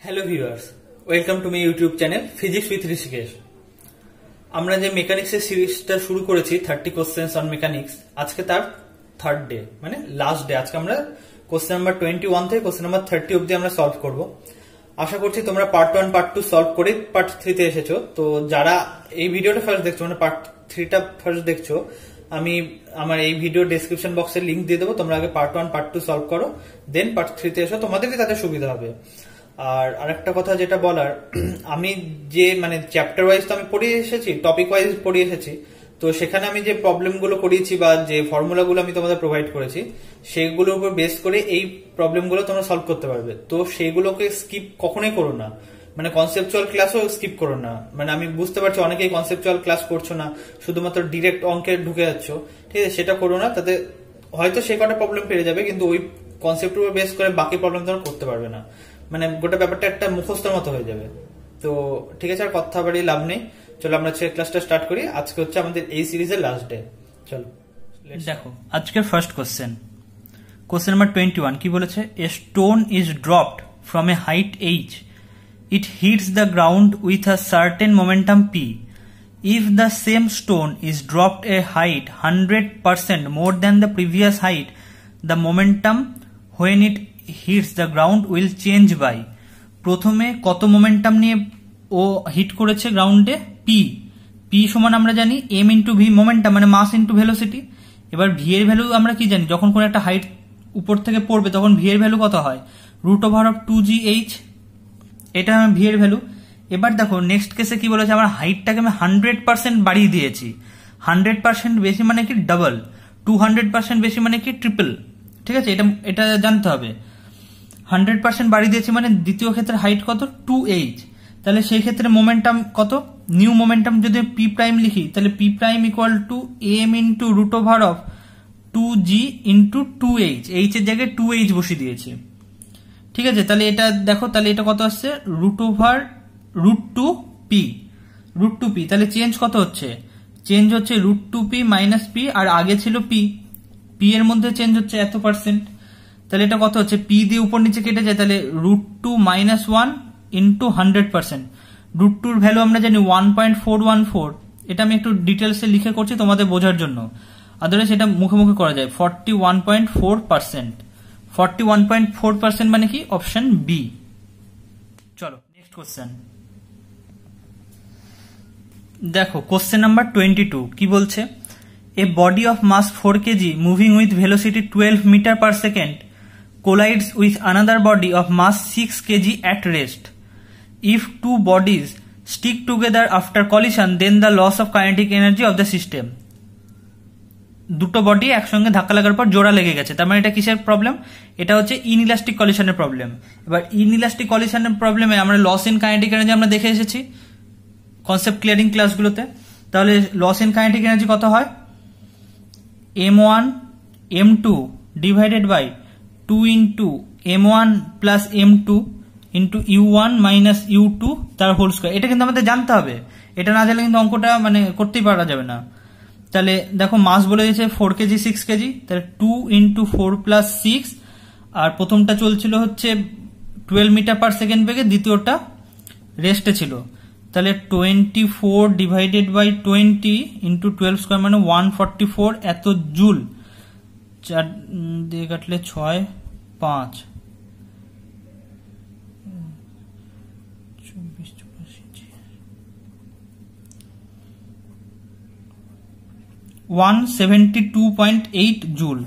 Hello viewers, welcome to my YouTube channel physics with Rishikesh. আমরা যে মেকানিক্সের সিরিজটা শুরু করেছি 30 কোশ্চেন্স অন মেকানিক্স, আজকে তার থার্ড ডে মানে লাস্ট ডে। আজকে আমরা কোশ্চেন নাম্বার 21 থেকে কোশ্চেন নাম্বার 30 অব্দি আমরা সলভ করব। আশা করছি তোমরা পার্ট 1 পার্ট 2 সলভ করে পার্ট 3 তে এসেছো। তো যারা এই ভিডিওটা ফার্স্ট দেখছো মানে পার্ট 3টা ফার্স্ট দেখছো, আমি আমার এই ভিডিও ডেসক্রিপশন বক্সে লিংক দিয়ে দেবো। তোমরা আগে পার্ট 1 পার্ট 2 সলভ করো, দেন পার্ট 3 তে এসো, তোমাদেরই তাতে সুবিধা হবে। আর আরেকটা কথা যেটা বলার, আমি যে মানে চ্যাপ্টার ওয়াইজ তো আমি পড়িয়ে এসেছি, টপিক ওয়াইজ পড়িয়ে এসেছি, তো সেখানে আমি যে প্রবলেমগুলো করিয়েছি বা যে ফর্মুলাগুলো আমি তোমাদের প্রোভাইড করেছি সেগুলোর উপর বেস করে এই প্রবলেমগুলো তোমরা সলভ করতে পারবে। তো সেইগুলোকে স্কিপ কখনোই করো না, মানে কনসেপচুয়াল ক্লাসও স্কিপ করো না। মানে আমি বুঝতে পারছি অনেকেই কনসেপচুয়াল ক্লাস করছো না, শুধুমাত্র ডিরেক্ট অঙ্কে ঢুকে যাচ্ছ, ঠিক আছে? সেটা করো না, তাতে হয়তো সে কটা প্রবলেম পেরে যাবে, কিন্তু ওই কনসেপ্টের উপর বেস করে বাকি প্রবলেম তোমরা করতে পারবে না। মানে গোটা ব্যাপারটা একটা মুখস্থের মতো হয়ে যাবে। তো ঠিক আছে, আর কথা বাড়িয়ে লাভ নেই, চলো আমরা ক্লাসটা স্টার্ট করি। আজকে হচ্ছে আমাদের এই সিরিজের লাস্ট ডে। চলো দেখো আজকের ফার্স্ট কোশ্চেন, কোশ্চেন নাম্বার 21 কি বলেছে? এ stone is dropped from a height h, it hits the ground with a certain momentum p. If the same stone is dropped a height 100% more than the previous height, the momentum when it hits the ground will change by. প্রথমে কত momentum নিয়ে ও hit করেছে গ্রাউন্ডে? P. P সমান আমরা জানি M into V, momentum মানে mass into velocity. এবার ভি এর ভ্যালু আমরা কি জানি, যখন কোন একটা হাইট উপর থেকে পড়বে তখন ভি এর ভ্যালু কত হয়? √2gh, এটা ভি এর ভ্যালু। এবার দেখো নেক্সট কেসে কি বলেছে, আমার হাইটটাকে আমি 100% বাড়িয়ে দিয়েছি। 100% বেশি মানে কি ডাবল, 200% বেশি মানে কি ট্রিপল, ঠিক আছে? এটা জানতে হবে। 100% বাড়িয়ে দিয়েছি মানে দ্বিতীয় ক্ষেত্রে হাইট কত? 2h। তাহলে সেই ক্ষেত্রে মোমেন্টাম কত? নিউ মোমেন্টাম যদি পি প্রাইম লিখি, তাহলে p prime equal to m into √2g into 2h, h এর জায়গায় 2h বসিয়ে দিয়েছি, ঠিক আছে? তাহলে এটা দেখো, তাহলে এটা কত আসছে? √2p। তাহলে চেঞ্জ কত হচ্ছে? চেঞ্জ হচ্ছে √2p মাইনাস পি, আর আগে ছিল পি, পি এর মধ্যে চেঞ্জ হচ্ছে এত পার্সেন্ট। তাহলে এটা কত হচ্ছে? পি দিয়ে উপর নিচে কেটে যায়, তাহলে √2 মাইনাস 1 ইন্টু 100%। √2 ভ্যালু আমরা জানি 1.414। এটা আমি একটু ডিটেলসে লিখে করছি তোমাদের বোঝার জন্য, আদারওয়াইজ এটা মুখে মুখে করা যায়। 41.4%। 41.4% মানে কি? Option B. চলো নেক্সট কোশ্চেন দেখো, কোশ্চেন নাম্বার 22 কি বলছে? A body of mass 4 kg moving with velocity 12 metre per second collides with another body of mass 6 kg at rest. If two bodies stick together after collision, then the loss of kinetic energy of the system. দুটো body একসঙ্গে ধাক্কা লাগার পর জোড়া লেগে গেছে, তার মানে এটা কিসের প্রবলেম? এটা হচ্ছে ইনইলাস্টিক কলিশনের প্রবলেম। এবার ইনইলাস্টিক কলিশনের প্রবলেমে আমরা লস ইন কাইনেটিক এনার্জি আমরা দেখে এসেছি কনসেপ্ট ক্লিয়ারিং ক্লাসগুলোতে। তাহলে লস ইন কাইনেটিক এনার্জি কত হয়? m1 m2 divided by 2 into m1 plus m2 into u1 minus u2 তার হোল স্কয়ার। এটা কিন্তু আমাদের জানতে হবে, এটা না জানলে কিন্তু অঙ্কটা মানে করতেই পারা যাবে না। তাহলে দেখো মাস বলে দিয়েছে 4 কেজি 6 কেজি, তাহলে 2 ইন্টু 4 প্লাস 6, আর প্রথমটা চলছিল হচ্ছে 12 মিটার পার সেকেন্ড বেগে, দ্বিতীয়টা রেস্টে ছিল। তাহলে 24 ডিভাইডেড বাই 20 ইন্টু 12 স্কোয়ার মানে 144 এত জুল। 4 দিয়ে কাটলে 6 5 172.8 জুল,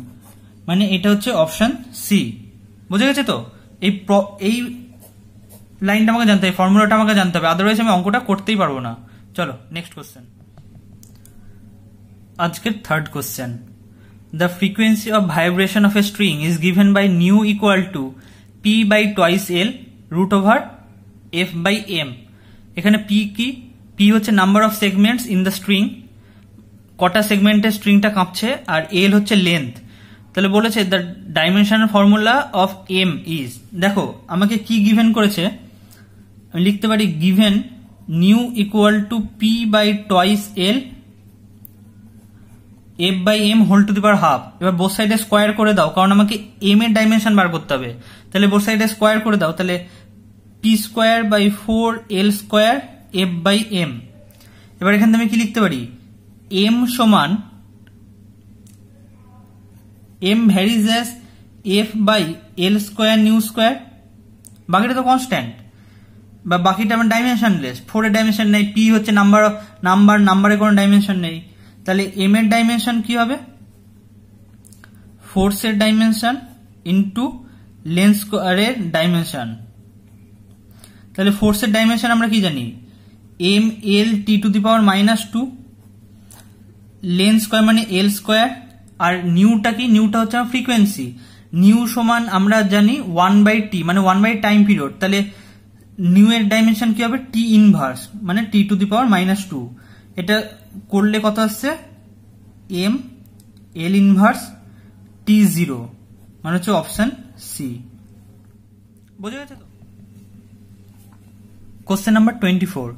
মানে এটা হচ্ছে অপশন সি। বুঝে গেছে তো? এই লাইনটা আমাকে জানতে হবে, ফর্মুলাটা আমাকে জানতে হবে, আদারওয়াইজ আমি অঙ্কটা করতেই পারবো না। চলো নেক্সট কোশ্চেন, আজকের third question. The frequency of vibration of a string is given by nu equal to p by twice l √f/m। এখানে পি কি? পি হচ্ছে number of segments in the string, কটা সেগমেন্টের স্ট্রিংটা কাঁপছে, আর এল হচ্ছে লেন্থ। তাহলে বলেছে the dimensional formula of m is, দেখো আমাকে কি গিভেন করেছে, আমি লিখতে পারি given nu equal to p by twice l f/m whole to the power half. এবার বোথ সাইডে স্কোয়ার করে দাও, কারণ আমাকে m এর ডাইমেনশন বার করতে হবে। তাহলে বোথ সাইডে স্কোয়ার করে দাও, তাহলে p square by 4l square f by m। এবার এখান থেকে আমি কি লিখতে পারি, m সমান m varies as f by l square nu square. বাকিটা তো কনস্ট্যান্ট বা বাকিটা আমার ডাইমেনশনলেস, 4 এর ডাইমেনশন নেই, p হচ্ছে নাম্বারের কোনো ডাইমেনশন নেই, তাহলে m এর ডাইমেনশন কি হবে, ফোর্স এর ডাইমেনশন ইন্টু লেন্থ স্কোয়ারের ডাইমেনশন। তাহলে ফোর্স এর ডাইমেনশন আমরা কি জানি, m l t two the power -2, length square মানে l স্কোয়ার, আর নিউটা কি, নিউটা হচ্ছে আমার ফ্রিকোয়েন্সি, নিউ সমান আমরা জানি 1/t মানে 1 টাইম পিরিয়ড, তাহলে নিউ এর ডাইমেনশন কি হবে, t ইনভার্স মানে t টু দি পাওয়ার -2। এটা করলে কত আসছে, m l ইনভার্স t0 মানে হচ্ছে অপশন সি। বোঝা গেছে তো? Question number 24.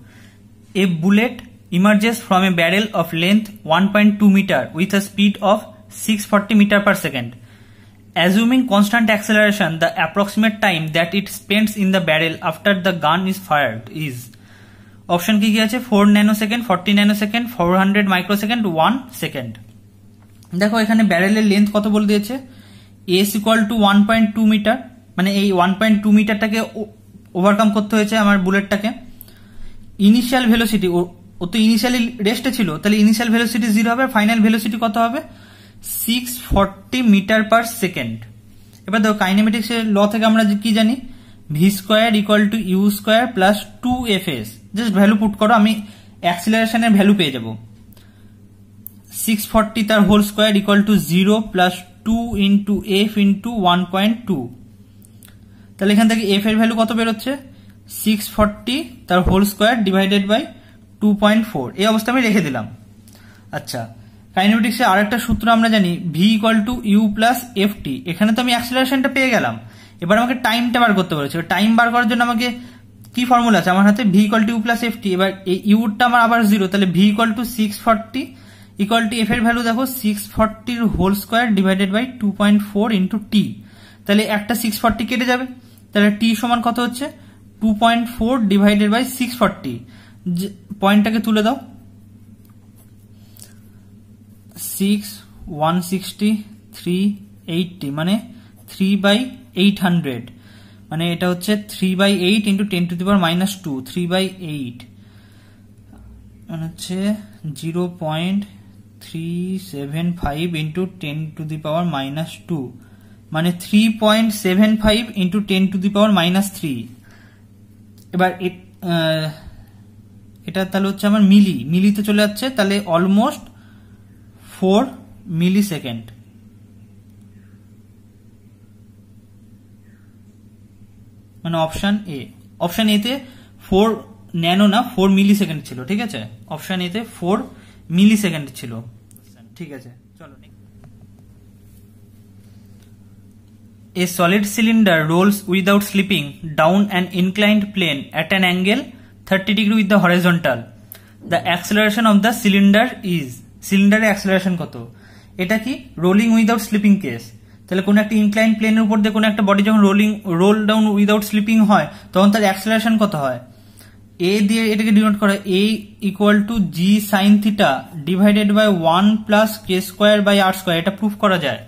A bullet emerges from a barrel of length 1.2 meter with a speed of 640 meter per second. Assuming constant acceleration, the approximate time that it spends in the barrel after the gun is fired is. Option কি কি আছে, 4 nanosecond, 40 nanosecond, 400 microsecond, 1 second. দেখো এখানে ব্যারেলের length কত বলে দিয়েছে, s equal to 1.2 metre, মানে এই 1.2 মিটারটাকে ওভারকাম করতে হয়েছে আমার বুলেটটাকে। ইনিশিয়াল ভেলোসিটি, ও তো ইনিশিয়ালি রেস্টে ছিল, তাহলে ইনিশিয়াল ভেলোসিটি 0 হবে, ফাইনাল ভেলোসিটি কত হবে, 640 মিটার পার সেকেন্ড। এবার দেখো কাইনেমেটিক্স এর ল থেকে আমরা কি জানি, v square equal to u square plus 2fs। Just value put করো, আমি অ্যাক্সিলারেশনের ভ্যালু পেয়ে যাবো। 640 তার whole square equal to 0 plus 2 into f into 1.2। তাহলে এখান থেকে f এর ভ্যালু কত বেরোচ্ছে, 640 তার হোল স্কোয়ার ডিভাইডেড বাই 2.4। এই অবস্থা আমি রেখে দিলাম। আচ্ছা, কাইনেমেটিক্সে আরেকটা সূত্র আমরা জানি, v equal to you plus F t. এখানে তো আমি অ্যাক্সিলারেশনটা পেয়ে গেলাম, এবার আমাকে টাইমটা বার করতে বলেছে। টাইম বার করার জন্য আমাকে কি ফর্মুলা আছে আমার হাতে, V equal to you plus F T. এবার এই ইউটা আমার আবার 0, তাহলে V equal to 640 equal to F এর ভ্যালু দেখো 640 whole square divided by 2.4 into T. তাহলে একটা 640 কেটে যাবে, তাহলে টি সমান কত হচ্ছে, 2.4 ডিভাইডেড বাই 640। পয়েন্টটাকে তুলে দাও, 6 160 380 মানে 3/800, মানে এটা হচ্ছে 3/8 ইন্টু 10 টু দি পাওয়ার -2, 3/8 মানে হচ্ছে 0.375 ইন্টু 10 টু দি পাওয়ার -2 মানে 3.75 ইন্টু 10 টু দি পাওয়ার -3। এবার এটা তাহলে হচ্ছে আমার মিলিতে চলে যাচ্ছে, তাহলে অলমোস্ট 4 মিলি সেকেন্ড। মানে অপশন এ, অপশন এ তে 4 ন্যানো না 4 মিলি সেকেন্ড ছিল, ঠিক আছে, অপশন এ তে 4 মিলি সেকেন্ড ছিল, ঠিক আছে। চলো, a solid cylinder rolls without slipping down an inclined plane at an angle 30 degree with the horizontal. The acceleration of the cylinder is, cylinder এর acceleration কত, এটা কি রোলিং উইদাউট স্লিপিং কেস। তাহলে কোন একটা ইনক্লাইন্ড প্লেনের উপর দিয়ে কোন একটা বডি যখন রোল ডাউন উইদাউট স্লিপিং হয় তখন তার অ্যাক্সেলারেশন কত হয়, এ দিয়ে এটাকে ডিনোট করা, A equal to G sine theta divided by 1 plus K square by R square. এটা প্রুফ করা যায়,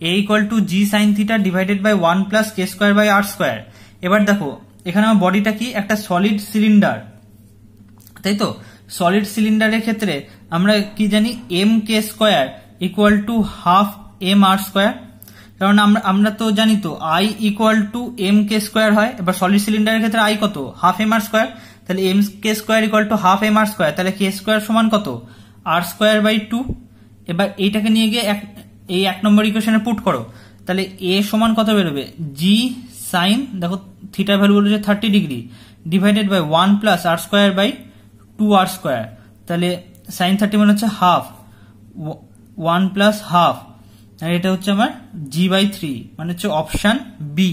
A equal to G sine theta divided by 1 plus K square by R square. এবার দেখো এখানে আমার বডিটা কি একটা সলিড সিলিন্ডার, তাই তো। সলিড সিলিন্ডারের ক্ষেত্রে আমরা কি জানি, m K square equal to half M R square, কারণ আমরা তো জানি তো I equal to m K square হয়। এবার সলিড সিলিন্ডারের ক্ষেত্রে আই কত, হাফ এম আর স্কোয়ার, তাহলে M K square equal to half M R square, তাহলে কে স্কোয়ার সমান কত, আর স্কোয়ার বাই 2। এবার এইটাকে নিয়ে গিয়ে এই 1 নম্বর ইকুয়েশনে পুট করো, তাহলে এ সমান কত বেরোবে, জি সাইন, দেখো থিটার ভ্যালু বলেছে 30 degree divided by 1 plus r square by 2 r square, তাহলে সাইন 30 মানে হচ্ছে হাফ, 1 প্লাস হাফ, আর এটা হচ্ছে আমার জি বাই 3 মানে হচ্ছে অপশন বি।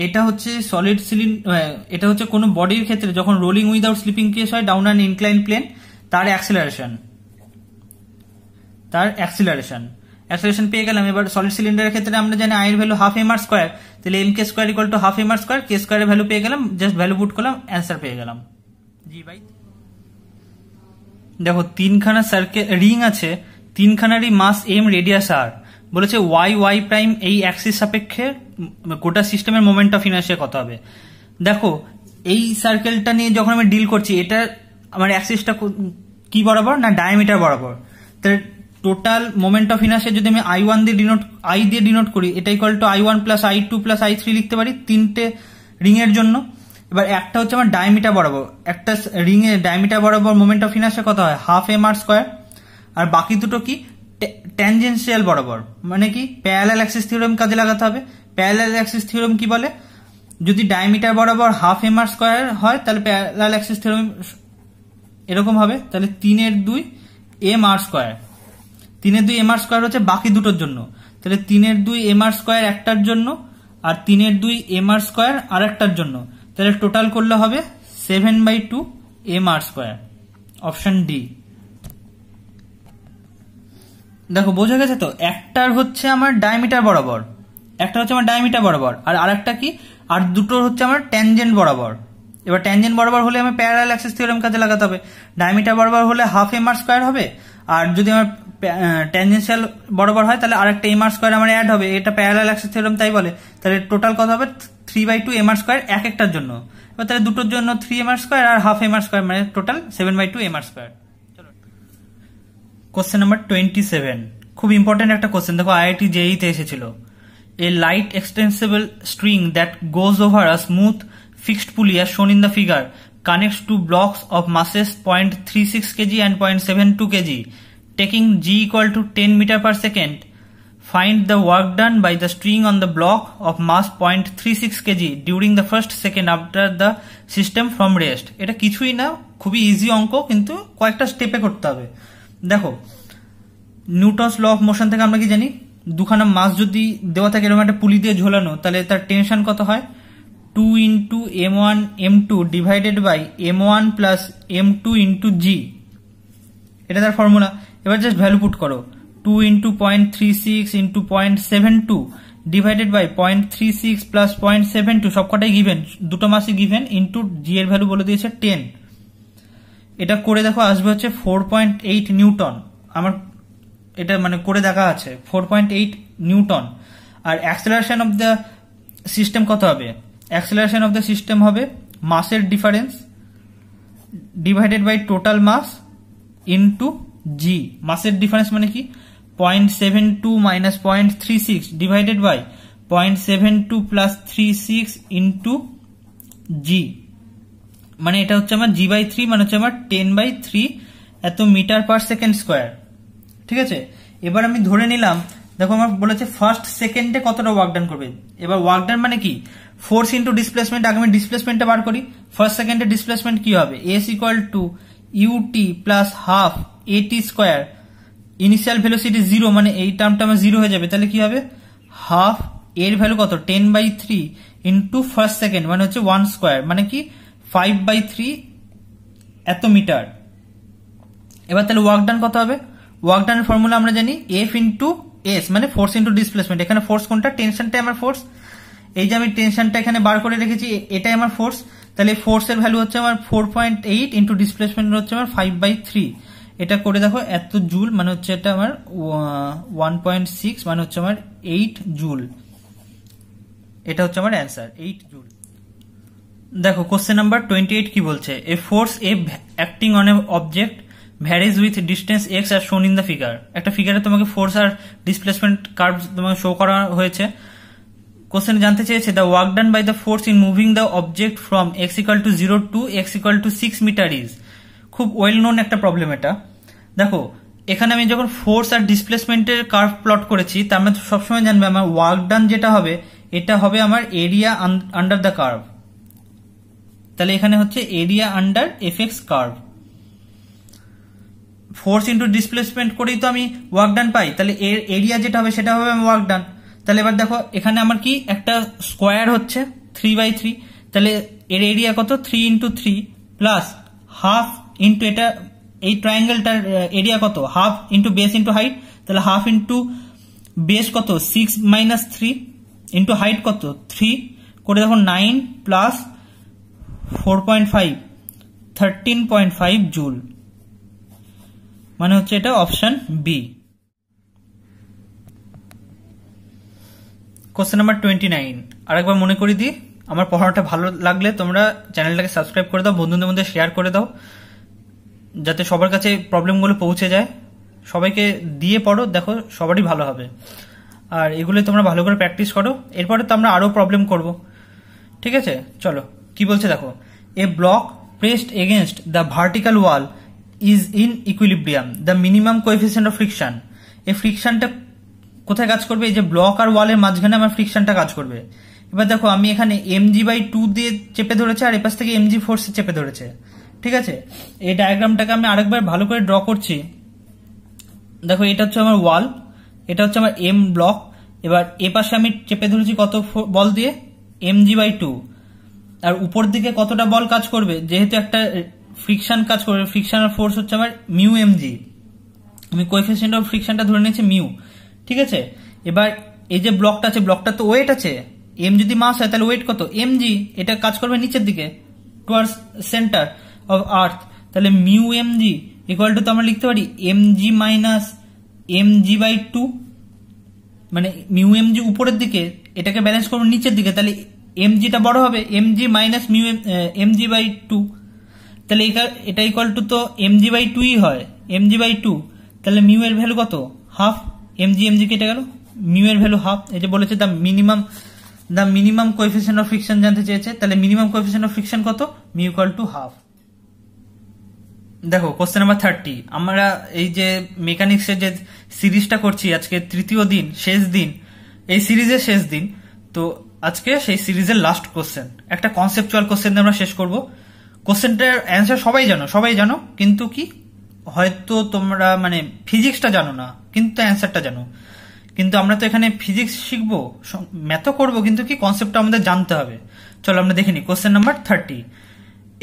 এটা হচ্ছে সলিড সিলিন্ডার, এটা হচ্ছে কোনো বডির ক্ষেত্রে যখন রোলিং উইদাউট স্লিপিং কেস হয় ডাউন অ্যান ইনক্লাইন প্লেন, তার অ্যাক্সিলারেশন। অ্যাক্সেলারেশন পেয়ে গেলাম। এবার সলিড সিলিন্ডারের ক্ষেত্রে আমরা জানি আই এর value half M R square, তাহলে M K square equal to half M R square, K স্কোয়ারের ভ্যালু পেয়ে গেলাম, জাস্ট ভ্যালু পুট করলাম, অ্যান্সার পেয়ে গেলাম জি বাই। দেখো তিনখানা সার্কেল রিং আছে, তিনখানারই মাস এম রেডিয়াস আর, বলেছে ওয়াই ওয়াই প্রাইম এই অ্যাক্সিস সাপেক্ষে গোটা সিস্টেমের মোমেন্ট অফ ইনার্শিয়া কত হবে। দেখো এই সার্কেলটা নিয়ে যখন আমি ডিল করছি, এটা আমার অ্যাক্সিসটা কি বরাবর না ডায়ামিটার বরাবর, তাহলে টোটাল মোমেন্ট অফ ইনার্শিয়া যদি আমি I1 দিয়ে ডিনোট করি, এটা equal to I1 plus I2 plus I3 লিখতে পারি তিনটে রিং এর জন্য। এবার একটা হচ্ছে আমার ডায়ামিটার বরাবর, একটা রিং এর ডায়ামিটার বরাবর মোমেন্ট অফ ইনার্শিয়া কত হয় হাফ এম আর স্কোয়ার, আর বাকি দুটো কি ট্যানজেনশিয়াল বরাবর, মানে কি প্যারালাল অ্যাক্সিস থিওরেম কাজে লাগাতে হবে। প্যারালাল অ্যাক্সিস থিওরেম কি বলে, যদি ডায়ামিটার বরাবর হাফ এম আর স্কোয়ার হয় তাহলে প্যারালাল অ্যাক্সিস থিওরেম এরকম হবে, তাহলে 3/2 M R square, 3/2 M R square হচ্ছে বাকি দুটোর জন্য, তাহলে 3/2 এম আর স্কোয়ার একটার জন্য আর 3/2 এম আর স্কোয়ার আর একটার জন্য, তাহলে টোটাল করলে হবে 7/2 M R square, option D. দেখো বোঝা গেছে তো, একটার হচ্ছে আমার ডায়ামিটার বরাবর, আর আরেকটা কি, আর দুটোর হচ্ছে আমার ট্যানজেন্ট বরাবর। এবার ট্যানজেন্ট বরাবর হলে আমি প্যারালাল অ্যাক্সিস থিওরেম কাজে লাগাতে হবে, ডায়ামিটার বরাবর হলে হাফ এম আর স্কোয়ার হবে, আর যদি আমার ট্যানজেনশিয়াল বরাবর হয় তাহলে আরেকটা এম আর স্কোয়ার আমার অ্যাড হবে, এটা প্যারালাল অ্যাক্সিস থিওরেম তাই বলে, তাহলে টোটাল কত হবে 3/2 এম আর স্কোয়ার এক একটার জন্য। এবার তাহলে দুটোর জন্য 3 এম আর স্কোয়ার আর হাফ এম আর স্কোয়ার, মানে টোটাল 7/2 এম আর স্কোয়ার। চলো কোশ্চেন নাম্বার 27, খুব ইম্পর্টেন্ট একটা কোশ্চেন, দেখো IIT JEE তে এসেছিল। A light extensible string that goes over a smooth fixed pulley as shown in the figure connects two blocks of masses 0.36 kg and 0.72 kg taking g equal to 10 meter per second. Find the work done by the string on the block of mass 0.36 kg during the first second after the system from rest. এটা কিছুই না, খুবই easy অঙ্ক, কিন্তু কয়েকটা স্টেপে করতে হবে। দেখো নিউটনস ল অফ মোশন থেকে আমরা কি জানি, দুখানা মাস যদি দেওয়া থাকে এরকম একটা পুলি দিয়ে ঝোলানো, তাহলে তার টেনশন কত হয় 2 × m1 m2 divided by m1 plus m2 × g, এটা তার ফর্মুলা। এবার জাস্ট ভ্যালু পুট করো, 2 × 0.36 × 0.72 ডিভাইডেড বাই 0.36 প্লাস 0.72, সবকটাই গিভেন, দুটো মাসই গিভেন, ইন্টু জি এর ভ্যালু বলে দিয়েছে 10। এটা করে দেখো আসবে হচ্ছে 4.8 নিউটন, আমার এটা মানে করে দেখা আছে 4.8 নিউটন। আর অ্যাক্সেলারেশন অফ দ্য সিস্টেম কত হবে, অ্যাক্সেলারেশন অফ দ্য সিস্টেম হবে মাসের difference divided by total mass into G. মাসের ডিফারেন্স মানে কি 0.72 minus 0.36 divided by 0.72 plus 36 into G, মানে এটা হচ্ছে আমার g/3, মানে হচ্ছে আমার 10/3 এত মিটার পার সেকেন্ড স্কোয়ার। ঠিক আছে, এবার আমি ধরে নিলাম, দেখো আমার বলেছে ফার্স্ট সেকেন্ডে কতটা ওয়ার্ক ডান করবে। এবার ওয়ার্ক ডান মানে কি, ফোর্স ইন্টু ডিসপ্লেসমেন্ট, আগে আমি ডিসপ্লেসমেন্টটা বার করি। ফার্স্ট সেকেন্ডে ডিসপ্লেসমেন্ট কি হবে, s equal to ut plus half at square, initial velocity 0, মানে এই টার্মটা আমার 0 হয়ে যাবে, তাহলে কি হবে হাফ এর ভ্যালু কত 10/3 ইন্টু ফার্স্ট সেকেন্ড, মানে হচ্ছে 1 স্কোয়ার, মানে কি 5/3 এত মিটার। এবার তাহলে ওয়ার্ক ডান কত হবে, ওয়ার্ক ডানের ফর্মুলা আমরা জানি এফ ইন্টু এস, মানে ফোর্স ইন্টু ডিসপ্লেসমেন্ট। এখানে ফোর্স কোনটা, টেনশনটাই আমার ফোর্স, এই যে আমি টেনশনটা এখানে বার করে রেখেছি এটাই আমার ফোর্স, তাহলে ফোর্সের ভ্যালু হচ্ছে আমার 4.8 ইন্টু ডিসপ্লেসমেন্ট হচ্ছে আমার 5/3, এটা করে দেখো এত জুল, মানে হচ্ছে এটা আমার 1.6, মানে হচ্ছে আমার 8 জুল, এটা হচ্ছে আমার অ্যান্সার 8 জুল। দেখো কোশ্চেন নাম্বার 28 কি বলছে, a force a acting on a object varies with distance x আর শোন ইন দ্য ফিগার। একটা ফিগারে তোমাকে ফোর্স আর ডিসপ্লেসমেন্ট কার্ভ তোমাকে শো করা হয়েছে। কোশ্চেন জানতে চেয়েছে the work done by the force in moving the object from x = 0 to x = 6 metre is. খুব ওয়েল নোন একটা প্রবলেম এটা। দেখো এখানে আমি যখন ফোর্স আর ডিসপ্লেসমেন্টের কার্ভ প্লট করেছি, তার মানে সবসময় জানবে আমার ওয়ার্ক ডান যেটা হবে এটা হবে আমার এরিয়া আন্ডার দ্য কার্ভ, তাহলে এখানে হচ্ছে area under FX curve. Force into displacement করেই তো আমি ওয়ার্ক ডান পাই, তাহলে এর এরিয়া যেটা হবে সেটা হবে আমার ওয়ার্ক ডান। তাহলে এবার দেখো এখানে আমার কি একটা স্কোয়ার হচ্ছে 3/3, তাহলে এর এরিয়া কত 3 × 3 প্লাস হাফ ইন্টু এটা এই ট্রায়াঙ্গেলটার এরিয়া কত half into base into height, তাহলে হাফ ইন্টু বেস কত 6 মাইনাস 3 ইন্টু হাইট কত 3 করে দেখো 9 প্লাস 4.5 13.5 জুল, মানে হচ্ছে এটা অপশন বি। কোশ্চেন নাম্বার 29 আরেকবার মনে করে দিই, আমার পড়াটা ভালো লাগলে তোমরা চ্যানেলটাকে সাবস্ক্রাইব করে দাও, বন্ধুদের মধ্যে শেয়ার করে দাও, যাতে সবার কাছে প্রবলেমগুলো পৌঁছে যায়। সবাইকে দিয়ে পড়ো, দেখো সবারই ভালো হবে। আর এগুলো তোমরা ভালো করে প্র্যাকটিস করো, এরপরে তো আমরা আরো প্রবলেম করব। ঠিক আছে, চলো কি বলছে দেখো। A block pressed against the vertical wall is in equilibrium, the minimum coefficient of friction. এই ফ্রিকশনটা কোথায় কাজ করবে? এই যে ব্লক আর ওয়ালের মাঝখানে আমার ফ্রিকশনটা কাজ করবে। এবার দেখো আমি এখানে mg/2 দিয়ে চেপে ধরেছে, আর এপাশ থেকে mg ফোর্সে চেপে ধরেছে। ঠিক আছে, এই ডায়াগ্রামটাকে আমি আরেকবার ভালো করে ড্র করছি। দেখো এটা হচ্ছে আমার ওয়াল, এটা হচ্ছে আমার এম ব্লক। এবার এ পাশে আমি চেপে ধরেছি কত বল দিয়ে? mg/2। আর উপর দিকে কতটা বল কাজ করবে? যেহেতু একটা ফ্রিকশন কাজ করবে, ফ্রিকশনাল ফোর্স হচ্ছে আমার মিউ mg। আমি কোএফিসিয়েন্ট অফ ফ্রিকশনটা ধরে নিয়েছি মিউ। ঠিক আছে, এবার এই যে ব্লকটা আছে, ব্লকটা তো ওয়েট আছে, এম যদি মাস হয় তাহলে ওয়েট কত? mg। এটা কাজ করবে নিচের দিকে টুয়ার্ডস সেন্টার অফ আর্থ, তাহলে মিউ mg ইকুয়াল টু তো আমরা লিখতে পারি mg মাইনাস mg/2, মানে মিউ mg উপরের দিকে, এটাকে ব্যালেন্স করবো নিচের দিকে, তাহলে mgটা বড় হবে, mg মাইনাস মিউ mg/2, তাহলে এটা ইকুয়াল টু তো mg/2ই হয়, mg/2, তাহলে মিউ এর ভ্যালু কত? হাফ। mg কেটে গেল, মিউ এর ভ্যালু হাফ। এই যে বলেছে the minimum coefficient of friction জানতে চেয়েছে, তাহলে মিনিমাম কোএফিসিয়েন্ট অফ ফ্রিকশন কত? Mu equal to half. দেখো কোশ্চেন নাম্বার 30, আমরা এই যে মেকানিক্সের যে সিরিজটা করছি, আজকে তৃতীয় দিন, শেষ দিন, এই সিরিজের শেষ দিন। তো আজকে সেই সিরিজের লাস্ট কোশ্চেন, একটা কনসেপচুয়াল কোশ্চেন আমরা শেষ করব। কোশ্চেনটার অ্যান্সার সবাই জানো, কিন্তু কি হয়তো তোমরা মানে ফিজিক্সটা জানো না, কিন্তু অ্যান্সারটা জানো। কিন্তু আমরা তো এখানে ফিজিক্স শিখবো, ম্যাথও করবো, কিন্তু কি কনসেপ্টটা আমাদের জানতে হবে। চলো আমরা দেখে নিই। Question number 30,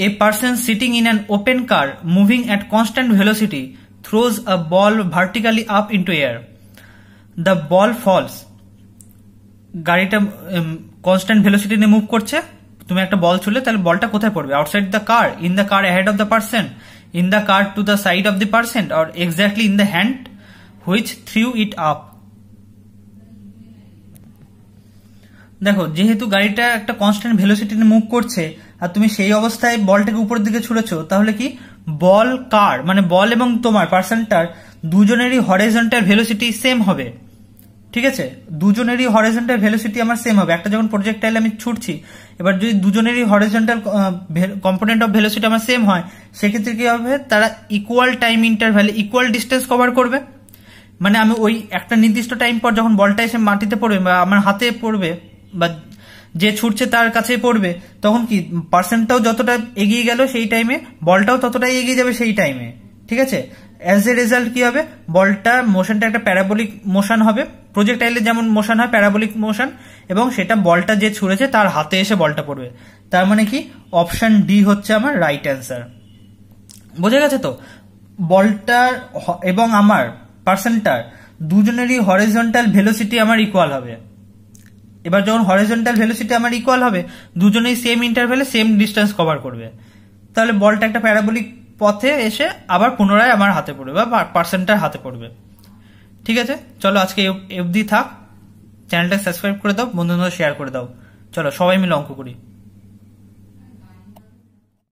a person sitting in an open car moving at constant velocity throws a ball vertically up into air. The ball falls. গাড়িটা কনস্ট্যান্ট ভেলোসিটি নিয়ে মুভ করছে, তুমি একটা বল ছুড়লে, তাহলে বলটা কোথায় পড়বে? Outside the car, in the car ahead of the person, in the car to the side of the person, or exactly in the hand which threw it up. দেখো যেহেতু গাড়িটা একটা কনস্ট্যান্ট ভেলোসিটি নিয়ে মুভ করছে, আর তুমি সেই অবস্থায় বলটাকে উপরের দিকে ছুড়েছো, তাহলে কি বল কার মানে বল এবং তোমার পার্সনটার দুজনেরই হরিজন্টাল ভেলোসিটি সেম হবে। ঠিক আছে, দুজনেরই হরিজন্টাল ভেলোসিটি আমার সেম হবে। একটা যখন প্রজেক্টাইল আমি ছুটছি, এবার যদি দুজনেরই হরিজন্টাল কম্পোনেন্ট অফ ভেলোসিটি আমার সেম হয়, সেক্ষেত্রে কি হবে? তারা ইকুয়াল টাইম ইন্টারভ্যালে ইকুয়াল ডিস্টেন্স কভার করবে। মানে আমি ওই একটা নির্দিষ্ট টাইম পর যখন বলটা এসে মাটিতে পড়বে বা আমার হাতে পড়বে বা যে ছুটছে তার কাছে পড়বে, তখন কি পার্সেন্টটাও যতটা এগিয়ে গেল সেই টাইমে, বলটাও ততটাই এগিয়ে যাবে সেই টাইমে। ঠিক আছে, অ্যাজ এ রেজাল্ট কি হবে? বলটা মোশনটা একটা প্যারাবোলিক মোশন হবে, প্রজেক্টাইলে যেমন মোশন হয় প্যারাবোলিক মোশন, এবং সেটা বলটা যে ছুড়েছে তার হাতে এসে বলটা পড়বে। তার মানে কি অপশন ডি হচ্ছে আমার রাইট অ্যান্সার। বোঝা গেছে তো? বলটার এবং আমার পার্সনটার দুজনেরই হরিজন্টাল ভেলোসিটি আমার ইকুয়াল হবে। এবার যখন হরিজন্টাল ভেলোসিটি আমার ইকুয়াল হবে, দুজনেই সেম ইন্টারভ্যালে সেম ডিস্টেন্স কভার করবে, তাহলে বলটা একটা প্যারাবোলিক পথে এসে আবার পুনরায় আমার হাতে পড়বে বা পার্সনটার হাতে পড়বে। ঠিক আছে, চলো আজকে অবধি থাক। চ্যানেলটা সাবস্ক্রাইব করে দাও, বন্ধুদের শেয়ার করে দাও। চলো সবাই মিলে অঙ্ক করি।